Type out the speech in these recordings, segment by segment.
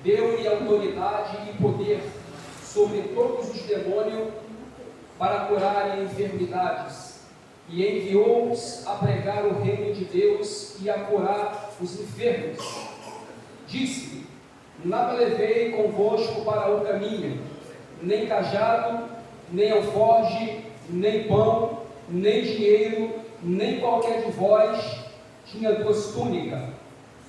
deu-lhe autoridade e poder sobre todos os demônios para curarem enfermidades, e enviou-os a pregar o reino de Deus e a curar os enfermos. Disse: nada levei convosco para o caminho, nem cajado, nem alforge, nem pão, nem dinheiro, nem qualquer de vós tinha duas túnicas.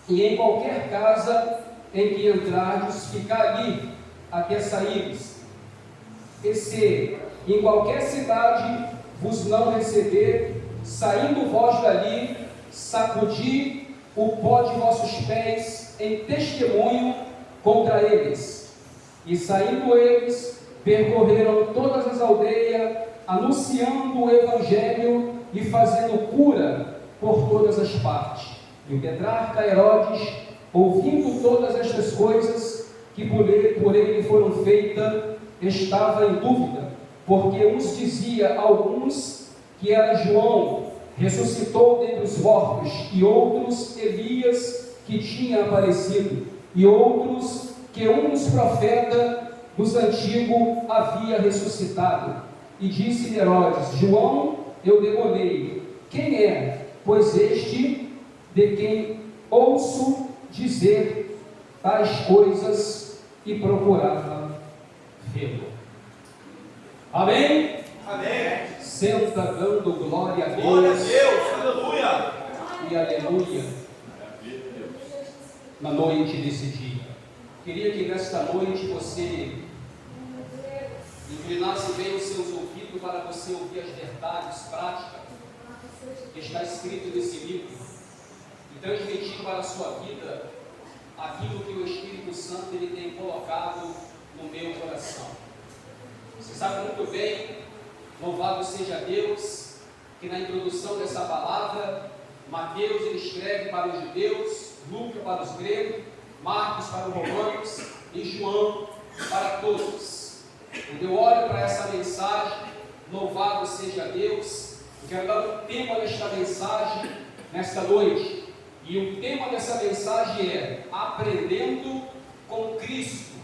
E em qualquer casa em que entrardes, ficai ali até saíres. E se em qualquer cidade vos não receber, saindo vós dali, sacudi o pó de vossos pés em testemunho contra eles. E saindo eles, percorreram todas as aldeias, anunciando o evangelho e fazendo cura por todas as partes. E o tetrarca Herodes, ouvindo todas estas coisas que por ele foram feitas, estava em dúvida, porque uns dizia alguns que era João, ressuscitou dentre os mortos, e outros Elias, que tinha aparecido, e outros que um dos profetas dos antigos havia ressuscitado. E disse Herodes: João eu degolei. Quem é, pois, este de quem ouço dizer tais coisas? E procurava vê-lo. Amém? Amém. Senta dando glória a Deus. Glória a Deus, aleluia. E aleluia. Na noite desse dia. Queria que nesta noite você inclinasse bem os seus ouvidos para você ouvir as verdades práticas que está escrito nesse livro e transmitir para a sua vida aquilo que o Espírito Santo ele tem colocado no meu coração. Você sabe muito bem, louvado seja Deus, que na introdução dessa palavra, Mateus ele escreve para os judeus, Lucas para os gregos, Marcos para os romanos e João para todos. Quando eu olho para essa mensagem, louvado seja Deus, eu quero dar um tema desta mensagem nesta noite. E o tema dessa mensagem é Aprendendo com Cristo.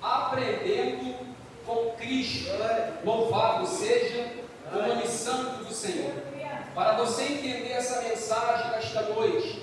Aprendendo com Cristo. Louvado seja o nome santo do Senhor. Para você entender essa mensagem nesta noite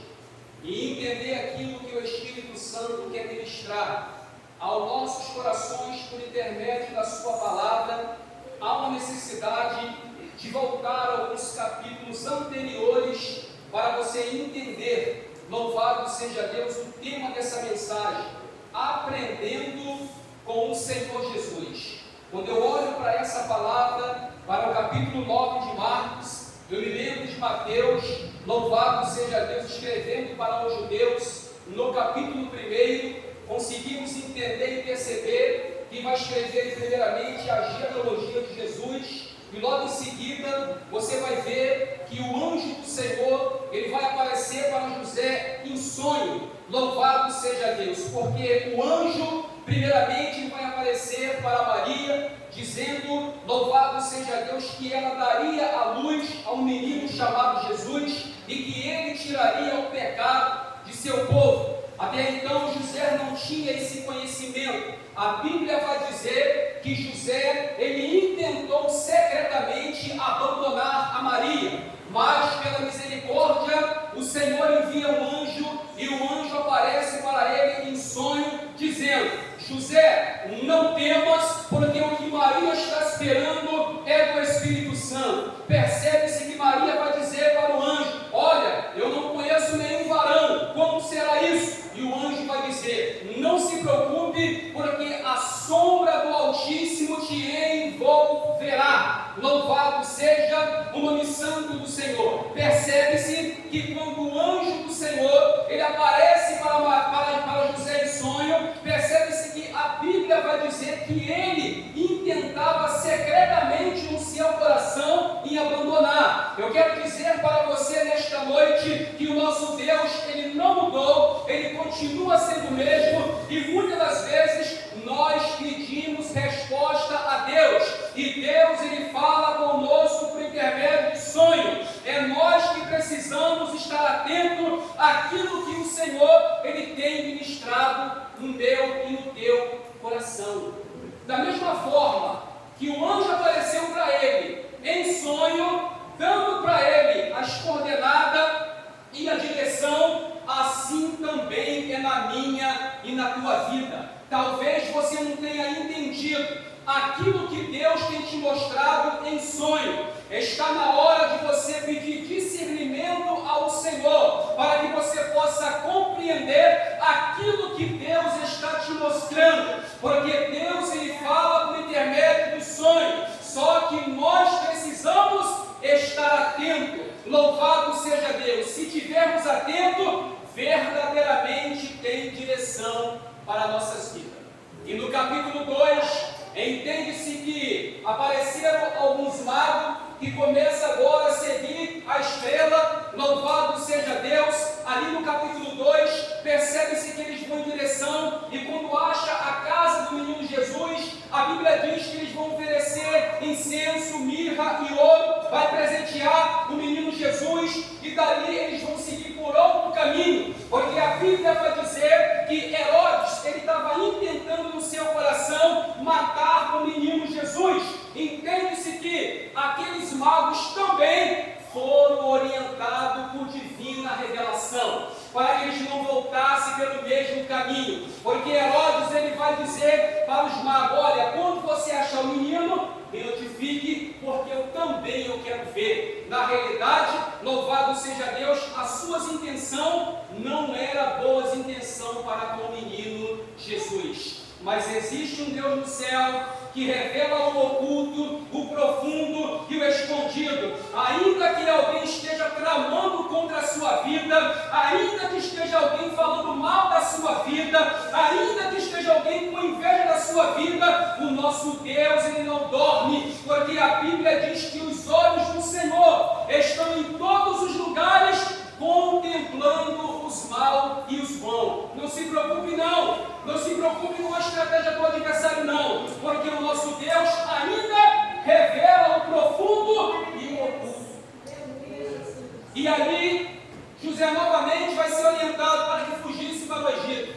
e entender aquilo que o Espírito Santo quer ministrar aos nossos corações por intermédio da sua palavra, há uma necessidade de voltar a alguns capítulos anteriores para você entender, louvado seja Deus, o tema dessa mensagem, aprendendo com o Senhor Jesus. Quando eu olho para essa palavra, para o capítulo 9 de Marcos, eu me lembro de Mateus, louvado seja Deus, escrevendo para os judeus, no capítulo 1, conseguimos entender e perceber que vai escrever primeiramente a genealogia de Jesus, e logo em seguida você vai ver que o anjo do Senhor ele vai aparecer para José em sonho. Louvado seja Deus, porque o anjo primeiramente vai aparecer para Maria, dizendo, louvado seja Deus, que ela daria a luz a um menino chamado Jesus e que ele tiraria o pecado de seu povo. Até então José não tinha esse conhecimento. A Bíblia vai dizer que José ele intentou secretamente abandonar a Maria, mas pela misericórdia o Senhor envia um anjo e o anjo aparece para ele em sonho, dizendo: José, não temas, porque o que Maria está esperando é do Espírito Santo. Percebe-se que Maria vai dizer para o anjo: olha, eu não conheço nenhum varão, como será isso? E o anjo vai dizer: não se preocupe, porque a sombra do Altíssimo te envolverá. Louvado seja o nome santo do Senhor. Percebe-se que quando o anjo do Senhor ele aparece para José em sonho, percebe-se que a Bíblia vai dizer que ele intentava secretamente no seu coração em abandonar. Eu quero dizer para você nesta noite que o nosso Deus ele não mudou, ele continua sendo o mesmo, e muitas das vezes nós pedimos resposta a Deus, e Deus ele fala conosco por intermédio de sonho. É nós que precisamos estar atentos àquilo que o Senhor ele tem ministrado no meu e no teu coração. Da mesma forma que o anjo apareceu para ele em sonho, dando para ele as coordenadas e a direção, assim também é na minha e na tua vida. Talvez você não tenha entendido aquilo que Deus tem te mostrado em sonho. Está na hora de você pedir discernimento ao Senhor, para que você possa compreender aquilo que Deus está te mostrando, porque Deus ele fala por intermédio do sonho, só que nós precisamos estar atentos. Louvado seja Deus! Se tivermos atentos, verdadeiramente tem direção para nossas vidas. E no capítulo 2, entende-se que apareceram alguns magos que começam agora a seguir a estrela. Louvado seja Deus! Ali no capítulo 2, percebe-se que eles vão em direção, e quando acha a casa do menino Jesus, a Bíblia diz que eles vão oferecer incenso, mirra e ouro, vai presentear o menino Jesus, e dali eles vão seguir por outro caminho, porque a Bíblia vai dizer que Herodes, ele estava intentando no seu coração matar o menino Jesus. Entende-se que aqueles magos também foram orientados por divina revelação, para que eles não voltassem pelo mesmo caminho, porque Herodes ele vai dizer para os magos: olha, quando você achar o menino, me notifique, porque eu também quero ver. Na realidade, louvado seja Deus, as suas intenções não eram boas intenções para com o menino Jesus, mas existe um Deus no céu que revela o oculto, o profundo e o escondido. Ainda que alguém esteja tramando contra a sua vida, ainda que esteja alguém falando mal da sua vida, ainda que esteja alguém com inveja da sua vida, o nosso Deus ele não dorme, porque a Bíblia diz que os olhos do Senhor estão em todos os lugares, contemplando os mal e os bons. Não se preocupe não se preocupe com a estratégia do adversário não, porque o nosso Deus ainda revela o profundo e o oculto. E ali, José novamente vai ser orientado para que fugisse para o Egito,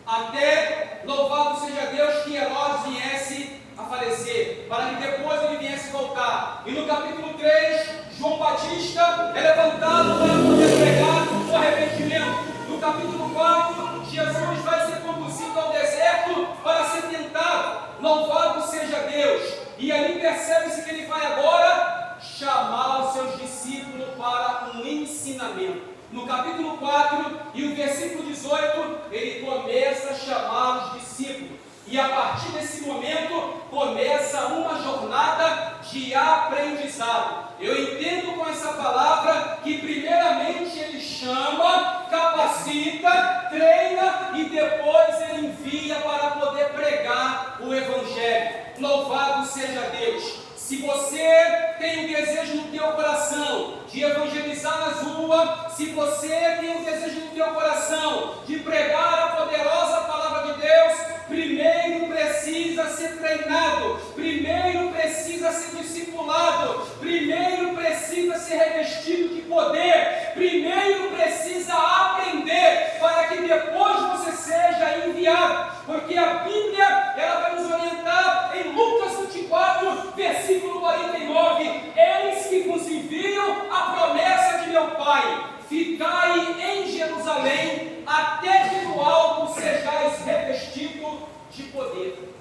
até, louvado seja Deus, que Herodes viesse a falecer, para que depois ele viesse voltar. E no capítulo 3, João Batista é levantado para poder pregar o arrependimento. No capítulo 4, Jesus vai ser conduzido ao deserto para ser tentado. Louvado seja Deus! E ali percebe-se que ele vai agora chamar os seus discípulos para um ensinamento. No capítulo 4 e o versículo 18, ele começa a chamar os discípulos. E a partir desse momento, começa uma jornada de aprendizado. Eu entendo com essa palavra que primeiramente ele chama, capacita, treina e depois ele envia para poder pregar o Evangelho. Louvado seja Deus! Se você tem um desejo no teu coração de evangelizar nas ruas, se você tem um desejo no teu coração de pregar a poderosa palavra de Deus, primeiro precisa ser treinado, primeiro precisa ser discipulado, primeiro precisa ser revestido de poder, primeiro precisa aprender para que depois você seja enviado, porque a Bíblia ela vai nos orientar em Lucas 24, versículo 49, eis que vos envio a promessa de meu Pai, ficai em Jerusalém, até que do alto sejais revestidos de poder.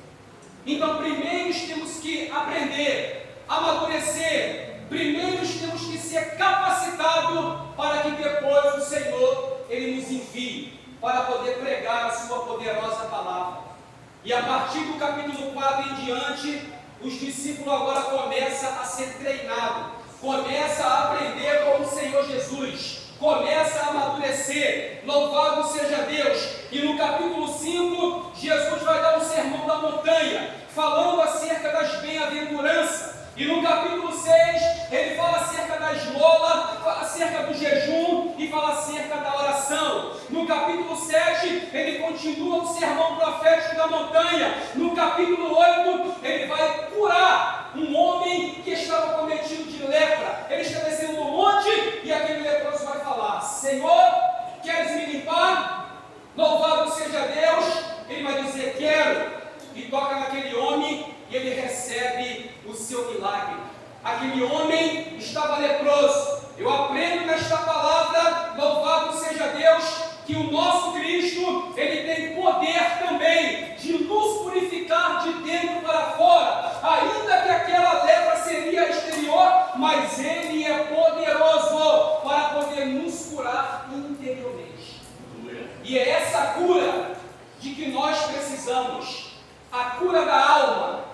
Então, primeiro temos que aprender, amadurecer, primeiro temos que ser capacitados para que depois o Senhor ele nos envie para poder pregar a sua poderosa palavra. E a partir do capítulo 4 em diante, os discípulos agora começam a ser treinados, começam a aprender com o Senhor Jesus, começa a amadurecer. Louvado seja Deus! E no capítulo 5, Jesus vai dar um sermão da montanha, falando acerca das bem-aventuranças. E no capítulo 6, ele fala acerca da esmola, fala acerca do jejum e fala acerca da oração. No capítulo 7, ele continua o sermão profético da montanha. No capítulo 8, ele vai curar um homem que estava cometido de lepra. Ele está descendo no monte e aquele leproso vai falar: Senhor, queres me limpar? Louvado quero, e toca naquele homem e ele recebe o seu milagre. Aquele homem estava leproso. Eu aprendo nesta palavra, louvado seja Deus, que o nosso Cristo, ele tem poder também de nos purificar de dentro para fora, ainda que aquela lepra seria exterior, mas ele é poderoso para poder nos curar interiormente. E é essa cura de que nós precisamos, a cura da alma,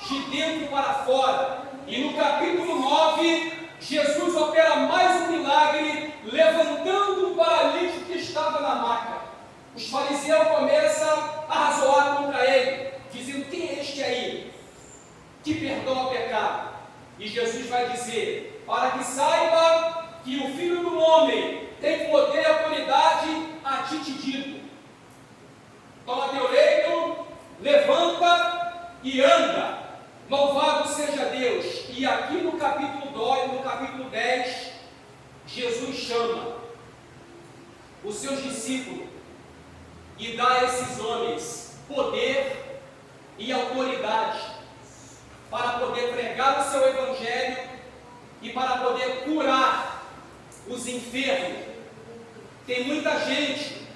de dentro para fora. E no capítulo 9, Jesus opera mais um milagre, levantando um paralítico que estava na maca. Os fariseus começam a razoar contra ele, dizendo: quem é este aí que perdoa o pecado? E Jesus vai dizer: para que saiba que o Filho do Homem tem poder e autoridade, a ti te digo: toma teu leito, levanta e anda. Louvado seja Deus. E aqui no capítulo 2, no capítulo 10, Jesus chama os seus discípulos e dá a esses homens poder e autoridade para poder pregar o seu evangelho e para poder curar os enfermos. Tem muita gente,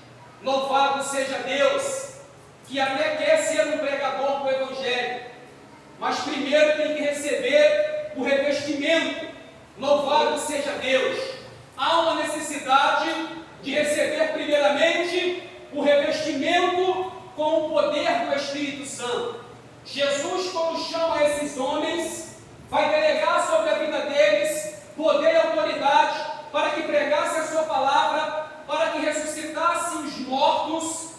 louvado seja Deus, que até quer ser um pregador do evangelho, mas primeiro tem que receber o revestimento. Louvado seja Deus. Há uma necessidade de receber primeiramente o revestimento com o poder do Espírito Santo. Jesus, quando chama esses homens, vai delegar sobre a vida deles poder e autoridade para que pregassem a sua palavra, para que ressuscitassem os mortos,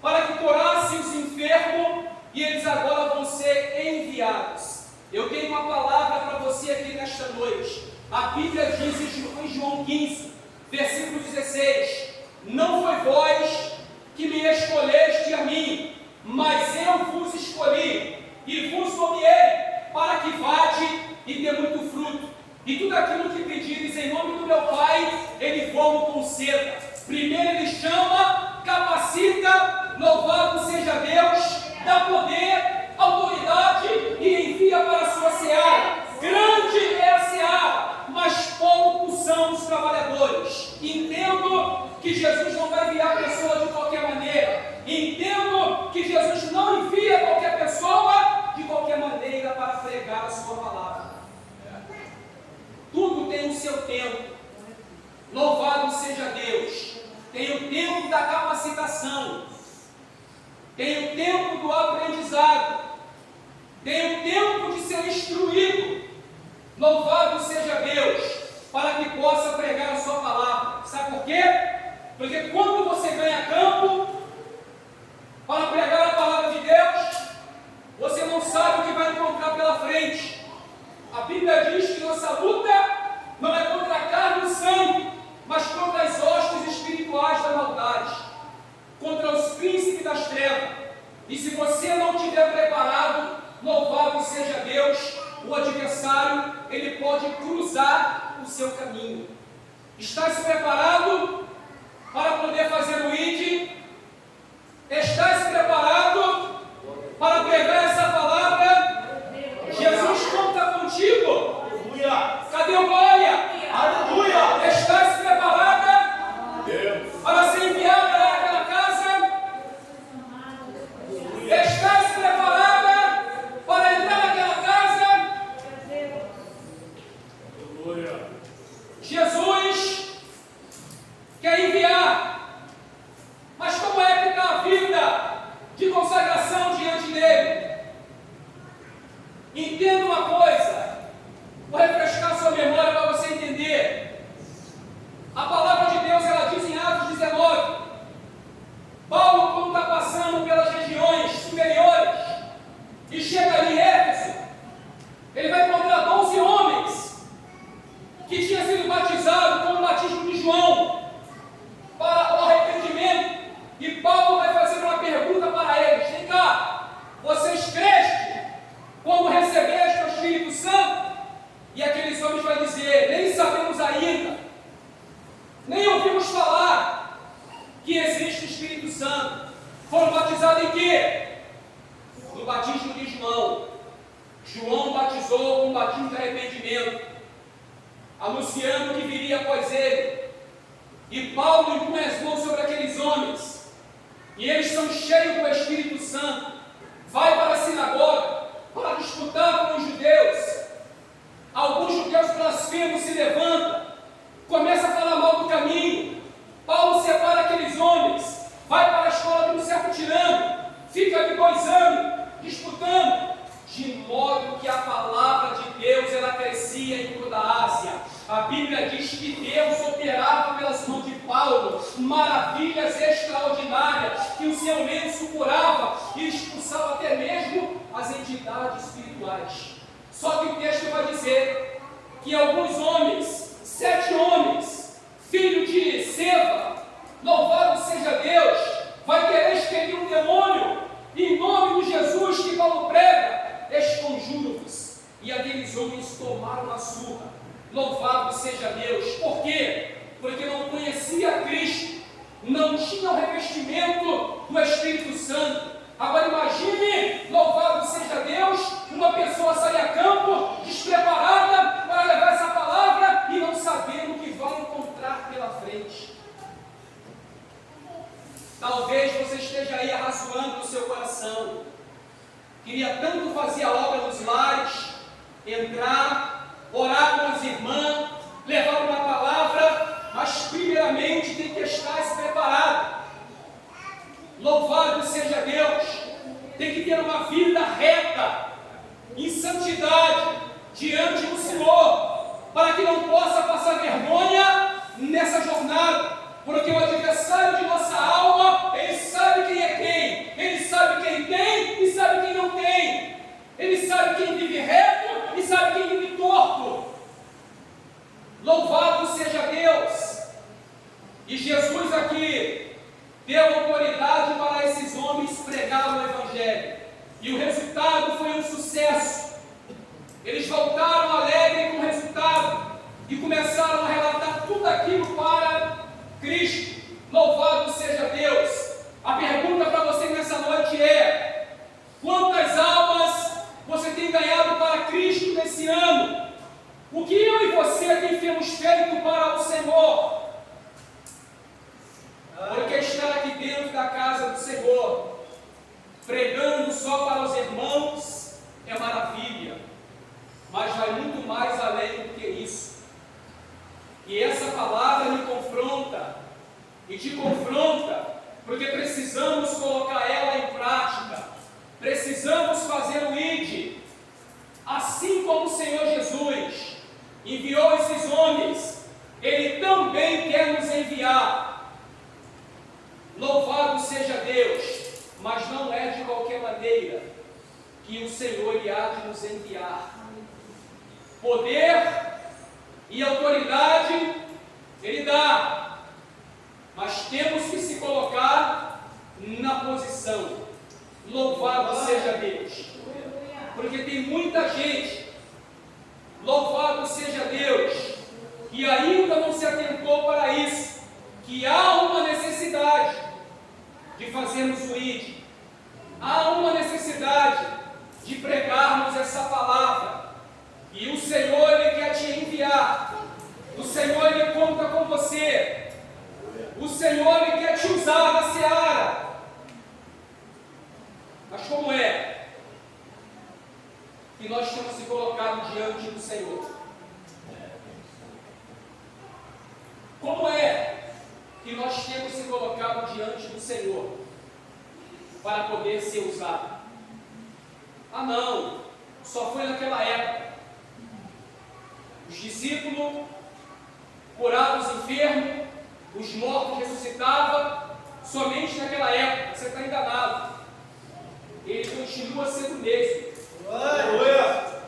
para que curassem os enfermos, e eles agora vão ser enviados. Eu tenho uma palavra para você aqui nesta noite. A Bíblia diz em João 15, versículo 16: não foi vós que me escolheste a mim, mas eu vos escolhi e vos nomeei para que vade e dê muito fruto. E tudo aquilo que pedires em nome do meu Pai, Ele vos conceda. Primeiro Ele chama, capacita, louvado seja Deus, dá poder, autoridade e envia para a sua seara. Grande é a seara, mas poucos são os trabalhadores. Entendo que Jesus não vai enviar a pessoa de qualquer maneira. Entendo que Jesus não envia qualquer pessoa de qualquer maneira para pregar a sua palavra. Tudo tem o seu tempo. Louvado seja Deus. Tem o tempo da capacitação, tem o tempo do aprendizado, tem o tempo de ser instruído. Louvado seja Deus, para que possa pregar a sua palavra. Sabe por quê? Porque quando você ganha campo para pregar a palavra de Deus, você não sabe o que vai encontrar pela frente. A Bíblia diz que nossa luta não é contra a carne e o sangue, mas contra as hostes espirituais da maldade, contra os príncipes das trevas. E se você não estiver preparado, louvado seja Deus, o adversário, ele pode cruzar o seu caminho. Está se preparado para poder fazer o ID? Está se preparado para pregar essa palavra? Jesus conta contigo. Cadê o glória? Aleluia! Estás preparada para ser enviada àquela casa? Estás preparada para entrar naquela casa? Jesus quer enviar, mas como é que está a vida de consagração diante dele? Entenda uma coisa. Vou refrescar sua memória para você entender. A palavra de Deus, ela diz em Atos 19, Paulo, quando está passando pelas regiões superiores e chega ali em Éfeso, ele vai encontrar 12 homens que tinham sido batizados com o batismo de João para o arrependimento. E Paulo vai fazer uma pergunta para eles: vem cá, vocês creste quando recebeste o Espírito Santo? E aqueles homens vão dizer: nem sabemos ainda, nem ouvimos falar que existe o Espírito Santo. Foram batizados em quê? batismo de João. João batizou com um batismo de arrependimento, anunciando que viria após ele. E Paulo impõe as mãos sobre aqueles homens, e eles são cheios do Espírito Santo. Vai para a sinagoga para disputar com os judeus. Alguns judeus blasfemos se levantam, começam a falar mal do caminho. Paulo separa aqueles homens, vai para a escola de um certo tirano, fica ali 2 anos, disputando, de modo que a palavra de Deus ela crescia em toda a Ásia. A Bíblia diz que Deus operava pelas mãos de Paulo maravilhas extraordinárias, que o seu lenço curava e expulsava até mesmo as entidades espirituais. Só que o texto vai dizer que alguns homens, 7 homens, filho de Seva, louvado seja Deus, vai querer expelir um demônio, e em nome de Jesus que Paulo prega, esconjuro-vos. E aqueles homens tomaram a surra. Louvado seja Deus. Por quê? Porque não conhecia Cristo, não tinha o revestimento do Espírito Santo. Agora imagine, louvado seja Deus, uma pessoa sair a campo despreparada para levar essa palavra e não sabendo o que vai encontrar pela frente. Talvez você esteja aí arrazoando no seu coração. Queria tanto fazer a obra dos lares, entrar, orar com as irmãs, levar uma palavra, mas primeiramente tem que estar preparado. Louvado seja Deus, tem que ter uma vida reta, em santidade, diante do Senhor, para que não possa passar vergonha nessa jornada, porque o adversário de nossa alma, ele sabe quem é quem, ele sabe quem tem e sabe quem não tem, ele sabe quem vive reto e sabe quem vive torto. Louvado seja Deus. E Jesus aqui deu autoridade para esses homens pregar o Evangelho, e o resultado foi um sucesso. Eles voltaram alegres com o resultado e começaram a relatar tudo aquilo para Cristo. Louvado seja Deus. A pergunta para você nessa noite é: quantas almas você tem ganhado para Cristo nesse ano? O que eu e você temos feito para o Senhor? Porque estar aqui dentro da casa do Senhor, pregando só para os irmãos, é maravilha, mas vai muito mais além do que isso. E essa palavra me confronta, e te confronta, porque precisamos colocar ela em prática, precisamos fazer o ID, assim como o Senhor Jesus enviou esses homens, Ele também quer nos enviar. Louvado seja Deus, mas não é de qualquer maneira que o Senhor há de nos enviar. Poder e autoridade Ele dá, mas temos que se colocar na posição. Louvado seja Deus, porque tem muita gente, louvado seja Deus, que ainda não se atentou para isso, que há uma necessidade de fazermos o ID, há uma necessidade de pregarmos essa palavra, e o Senhor Ele quer te enviar, o Senhor Ele conta com você, o Senhor Ele quer te usar na seara. Mas como é que nós temos se colocado diante do Senhor? Como é que nós temos se colocado diante do Senhor para poder ser usado? Ah não, só foi naquela época. Os discípulos curavam os enfermos, os mortos ressuscitavam, somente naquela época. Você está enganado. Ele continua sendo o mesmo.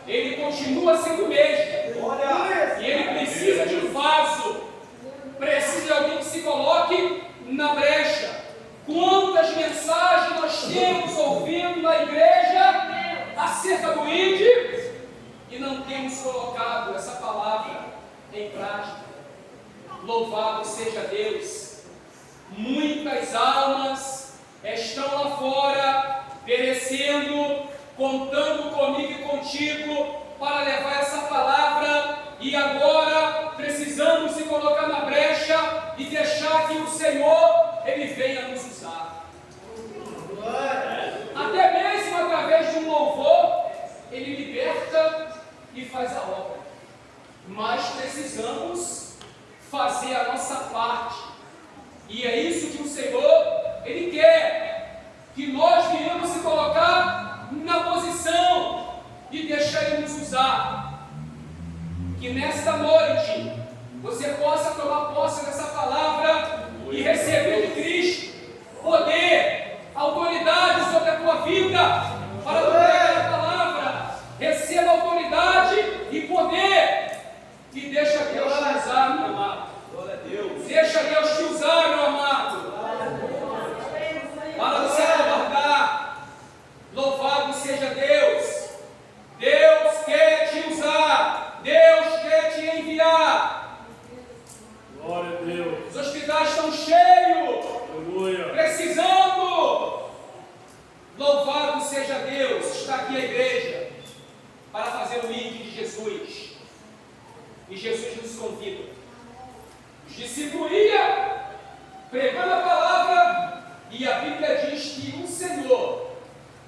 Ele continua sendo o mesmo. E ele precisa de um vaso, precisa de alguém que se coloque na brecha. Quantas mensagens nós temos ouvindo na igreja acerca do ID e não temos colocado essa palavra em prática? Louvado seja Deus. Muitas almas estão lá fora perecendo contando comigo e contigo para levar essa palavra, e agora precisamos se colocar na brecha e deixar que o Senhor, Ele venha nos usar. Até mesmo através de um louvor, Ele liberta e faz a obra. Mas precisamos fazer a nossa parte. E é isso que o Senhor, Ele quer. Que nós venhamos se colocar na posição e deixar Ele nos usar. Que nesta noite você possa tomar posse dessa palavra e receber de Cristo poder, autoridade sobre a tua vida para tu pregar a palavra. Receba autoridade e poder e deixa Deus te usar, meu amado. Deixa Deus te usar, meu amado. Para você acordar. Louvado seja Deus. Deus quer te usar. Deus quer te enviar. Glória a Deus. Os hospitais estão cheios. Aleluia. Precisando. Louvado seja Deus. Está aqui a igreja para fazer o ID de Jesus. E Jesus nos convida. Os discípulos iam pregando a palavra, e a Bíblia diz que o Senhor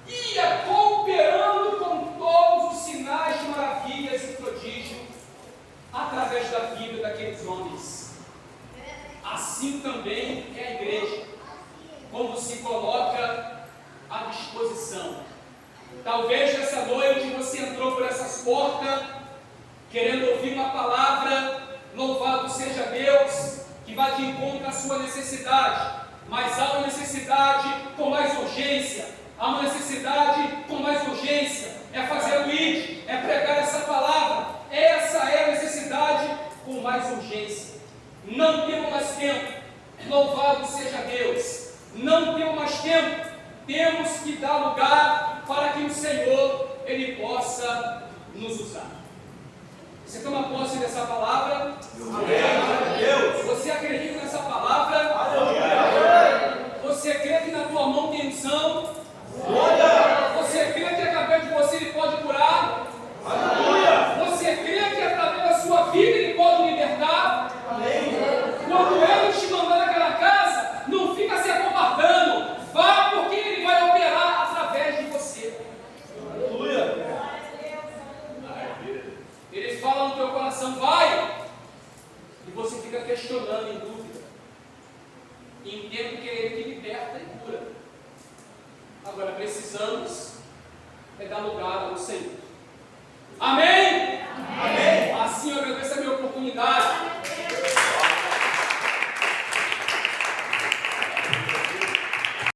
ia cooperando com todos os sinais, maravilhas e prodígios através da vida daqueles homens. Assim também é a igreja, como se coloca à disposição. Talvez nessa noite você entrou por essas portas querendo ouvir uma palavra, louvado seja Deus, que vai de encontro à sua necessidade, mas há uma necessidade com mais urgência. Há uma necessidade com mais urgência, é fazer o ID, é pregar essa palavra. Essa é a necessidade com mais urgência. Não temos mais tempo, louvado seja Deus. Não temos mais tempo, temos que dar lugar para que o Senhor, Ele possa nos usar. Você toma posse dessa palavra? Amém. Você acredita nessa palavra? Amém. Você crê que na tua mão tem unção? Você crê que através de você Ele pode curar? Aleluia. Você crê que através da sua vida Ele pode libertar? Amém. Quando Ele te mandar naquela casa, não fica se acovardando. Vá, porque Ele vai operar através de você. Aleluia. Ele fala no teu coração, vai. E você fica questionando, em dúvida. Entendo que é Ele que liberta e cura. Agora precisamos dar lugar ao Senhor. Amém?